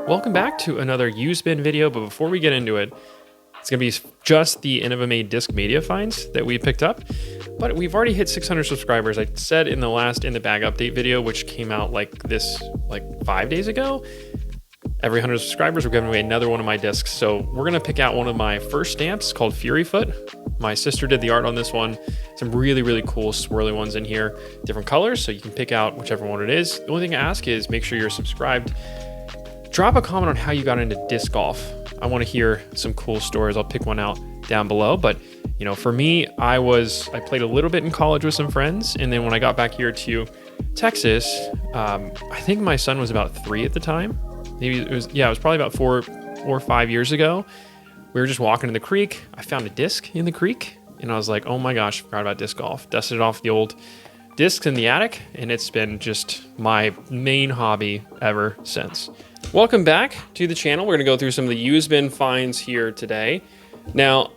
Welcome back to another used bin video, but before we get into it, it's gonna be just the Innova Made Discmania finds that we picked up, but we've already hit 600 subscribers. I said in the last In the Bag update video, which came out like 5 days ago, every 100 subscribers, we're giving away another one of my discs. So we're gonna pick out one of my first stamps called Fury Foot. My sister did the art on this one. Some really, really cool swirly ones in here, different colors, so you can pick out whichever one it is. The only thing I ask is make sure you're subscribed. Drop a comment on how you got into disc golf. I want to hear some cool stories. I'll pick one out down below. But you know, for me, I played a little bit in college with some friends, and then when I got back here to Texas, I think my son was about 3 at the time. Maybe it was probably about 4 or 5 years ago. We were just walking in the creek. I found a disc in the creek, and I was like, oh my gosh, I forgot about disc golf. Dusted off the old discs in the attic, and it's been just my main hobby ever since. Welcome back to the channel. We're gonna go through some of the used bin finds here today. Now,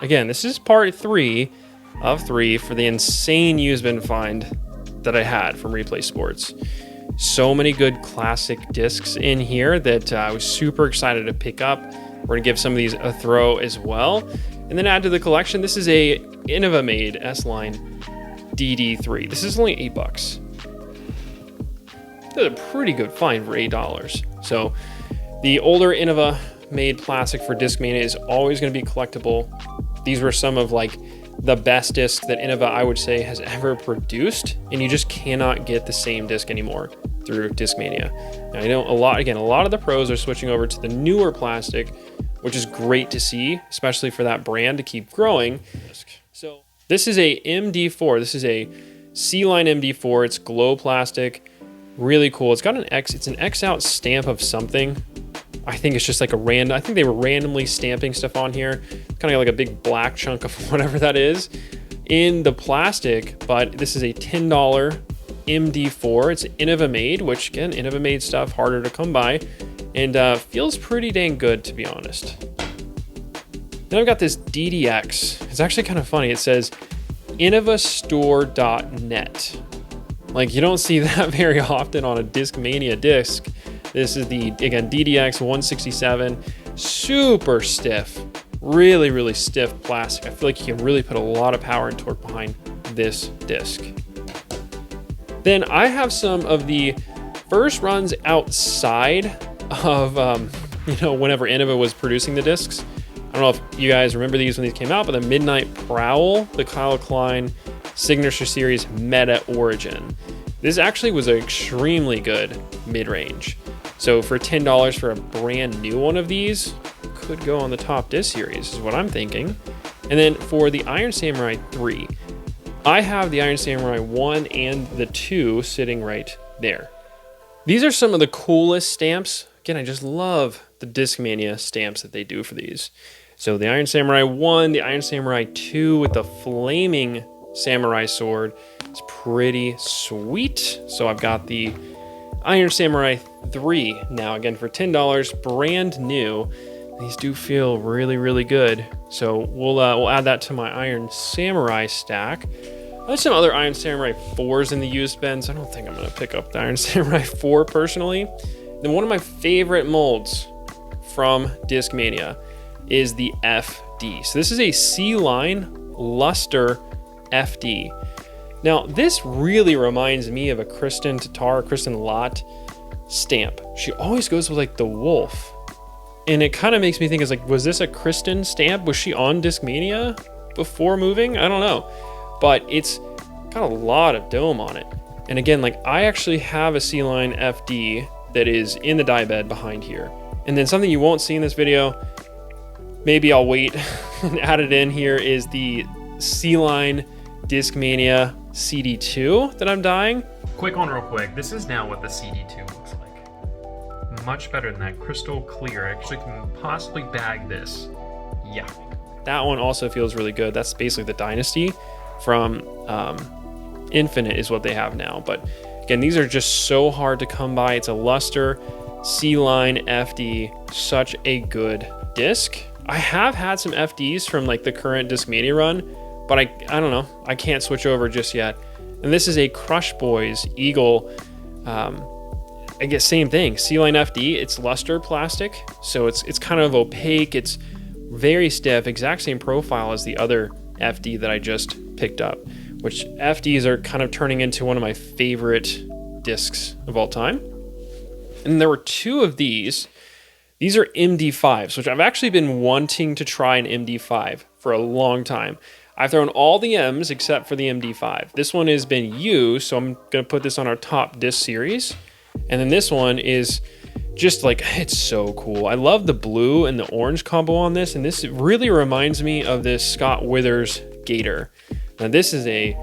again, this is part 3 of 3 for the insane used bin find that I had from Replay Sports. So many good classic discs in here that I was super excited to pick up. We're gonna give some of these a throw as well. And then add to the collection, this is a Innova Made S-Line DD3. This is only $8. That's a pretty good find for $8. So the older Innova Made plastic for Discmania is always going to be collectible. These were some of like the best discs that Innova, I would say, has ever produced, and you just cannot get the same disc anymore through Discmania. Now, I know a lot of the pros are switching over to the newer plastic, which is great to see, especially for that brand to keep growing. So this is a MD4. This is a C-Line MD4. It's glow plastic. Really cool. It's got it's an X out stamp of something. I think it's just like I think they were randomly stamping stuff on here. Kind of like a big black chunk of whatever that is in the plastic, but this is a $10 MD4. It's Innova Made, which again, Innova Made stuff, harder to come by, and feels pretty dang good, to be honest. Then I've got this DDX. It's actually kind of funny. It says innovastore.net. Like, you don't see that very often on a Discmania disc. This is the, again, DDX 167, super stiff, really, really stiff plastic. I feel like you can really put a lot of power and torque behind this disc. Then I have some of the first runs outside of, whenever Innova was producing the discs. I don't know if you guys remember these when these came out, but the Midnight Prowl, the Kyle Klein Signature Series Meta Origin. This actually was an extremely good mid-range. So for $10 for a brand new one of these, could go on the top disc series, is what I'm thinking. And then for the Iron Samurai 3, I have the Iron Samurai 1 and the 2 sitting right there. These are some of the coolest stamps. Again, I just love the Discmania stamps that they do for these. So the Iron Samurai 1, the Iron Samurai 2 with the flaming samurai sword. It's pretty sweet. So I've got the Iron Samurai 3 now, again for $10, brand new. These do feel really, really good. So we'll add that to my Iron Samurai stack. There's some other Iron Samurai 4s in the used bins. I don't think I'm gonna pick up the Iron Samurai 4 personally. Then one of my favorite molds from Discmania is the FD. So this is a C-Line Luster FD. Now, this really reminds me of a Kristen Lott stamp. She always goes with like the wolf. And it kind of makes me think, it's like, was this a Kristen stamp? Was she on Discmania before moving? I don't know. But it's got a lot of dome on it. And again, like, I actually have a C-Line FD that is in the die bed behind here. And then something you won't see in this video, maybe I'll wait and add it in here, is the C-Line Discmania CD2 that I'm dyeing. Quick one real quick. This is now what the CD2 looks like. Much better than that, crystal clear. I actually can possibly bag this. Yeah. That one also feels really good. That's basically the Dynasty from Infinite is what they have now. But again, these are just so hard to come by. It's a Luster C-Line FD, such a good disc. I have had some FDs from like the current Discmania run, but I don't know, I can't switch over just yet. And this is a Crush Boys Eagle I guess same thing, C-Line FD, it's luster plastic, so it's kind of opaque, it's very stiff, exact same profile as the other FD that I just picked up, which FDs are kind of turning into one of my favorite discs of all time. And there were two of these. These are MD5s, which I've actually been wanting to try an MD5 for a long time. I've thrown all the M's except for the MD5. This one has been used, so I'm gonna put this on our top disc series. And then this one is just like, it's so cool. I love the blue and the orange combo on this, and this really reminds me of this Scott Withers Gator. Now this is a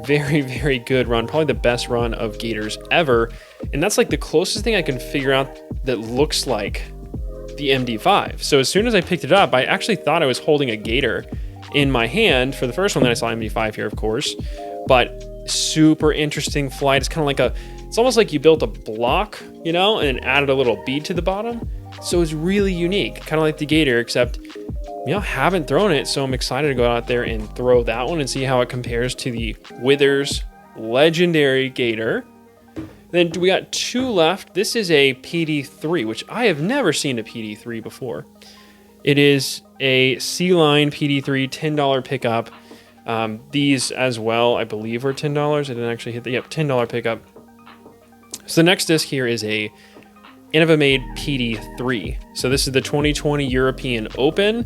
very, very good run, probably the best run of Gators ever. And that's like the closest thing I can figure out that looks like the MD5. So as soon as I picked it up, I actually thought I was holding a Gator in my hand for the first one. Then I saw MD5 here, of course, but super interesting flight. It's kind of like it's almost like you built a block, you know, and added a little bead to the bottom. So it's really unique, kind of like the Gator, except, you know, haven't thrown it. So I'm excited to go out there and throw that one and see how it compares to the Withers legendary Gator. Then we got two left. This is a PD3, which I have never seen a PD3 before. It is a C-Line PD3, $10 pickup. These as well, I believe, were $10. I didn't actually hit the, yep, $10 pickup. So the next disc here is a Innova Made PD3. So this is the 2020 European Open.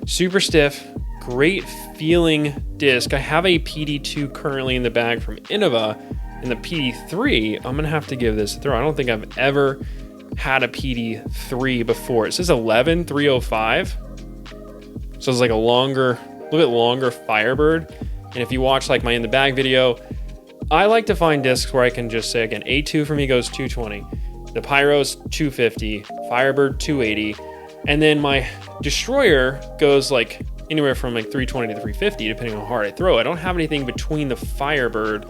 Super stiff, great feeling disc. I have a PD2 currently in the bag from Innova. And the PD3, I'm gonna have to give this a throw. I don't think I've ever had a PD3 before. It says 11305. So it's like a little bit longer Firebird. And if you watch like my in the bag video, I like to find discs where I can just say, again, A2 for me goes 220. The Pyro's 250, Firebird 280. And then my Destroyer goes like anywhere from like 320 to 350, depending on how hard I throw. I don't have anything between the Firebird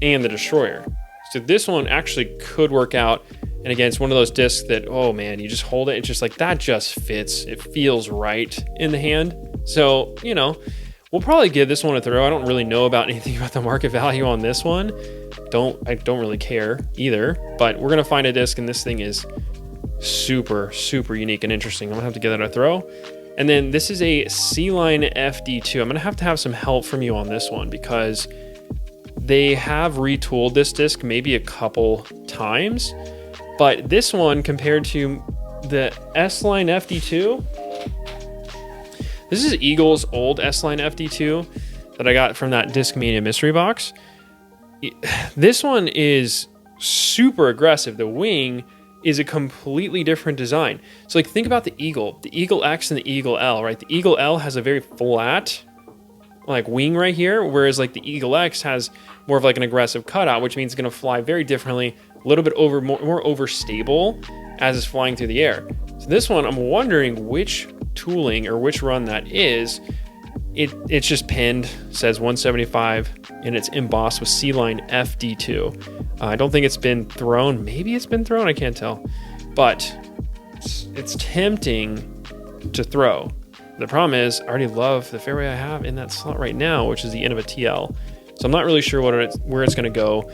and the Destroyer. So this one actually could work out. And again, it's one of those discs that, oh man, you just hold it, it's just like, that just fits. It feels right in the hand. So, you know, we'll probably give this one a throw. I don't really know about anything about the market value on this one. I don't really care either, but we're gonna find a disc, and this thing is super, super unique and interesting. I'm gonna have to give that a throw. And then this is a C-Line FD2. I'm gonna have to have some help from you on this one because they have retooled this disc maybe a couple times, but this one compared to the S-Line FD2, this is Eagle's old S-Line FD2 that I got from that Discmania mystery box. This one is super aggressive. The wing is a completely different design. So like, think about the Eagle X and the Eagle L, right? The Eagle L has a very flat like wing right here, whereas like the Eagle X has more of like an aggressive cutout, which means it's gonna fly very differently, a little bit more overstable as it's flying through the air. So this one, I'm wondering which tooling or which run that is. It's just pinned, says 175, and it's embossed with C-Line FD2. I don't think it's been thrown. Maybe it's been thrown, I can't tell. But it's tempting to throw. The problem is, I already love the fairway I have in that slot right now, which is the Innova TL. So I'm not really sure where it's gonna go.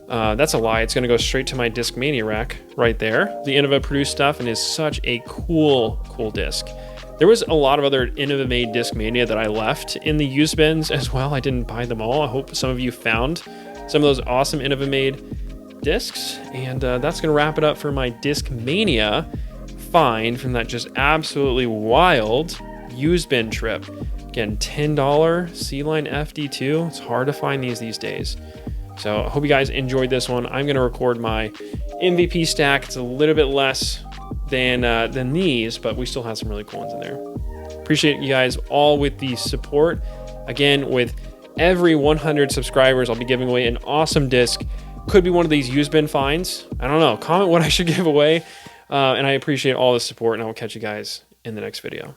That's a lie. It's gonna go straight to my Discmania rack right there. The Innova produced stuff and is such a cool disc. There was a lot of other Innova Made Discmania that I left in the used bins as well. I didn't buy them all. I hope some of you found some of those awesome Innova Made discs. And that's gonna wrap it up for my Discmania find from that just absolutely wild used bin trip. Again, $10 C-Line FD2. It's hard to find these days. So I hope you guys enjoyed this one. I'm gonna record my MVP stack. It's a little bit less than these, but we still have some really cool ones in there. Appreciate you guys all with the support. Again, with every 100 subscribers, I'll be giving away an awesome disc. Could be one of these used bin finds. I don't know. Comment what I should give away. And I appreciate all the support, and I will catch you guys in the next video.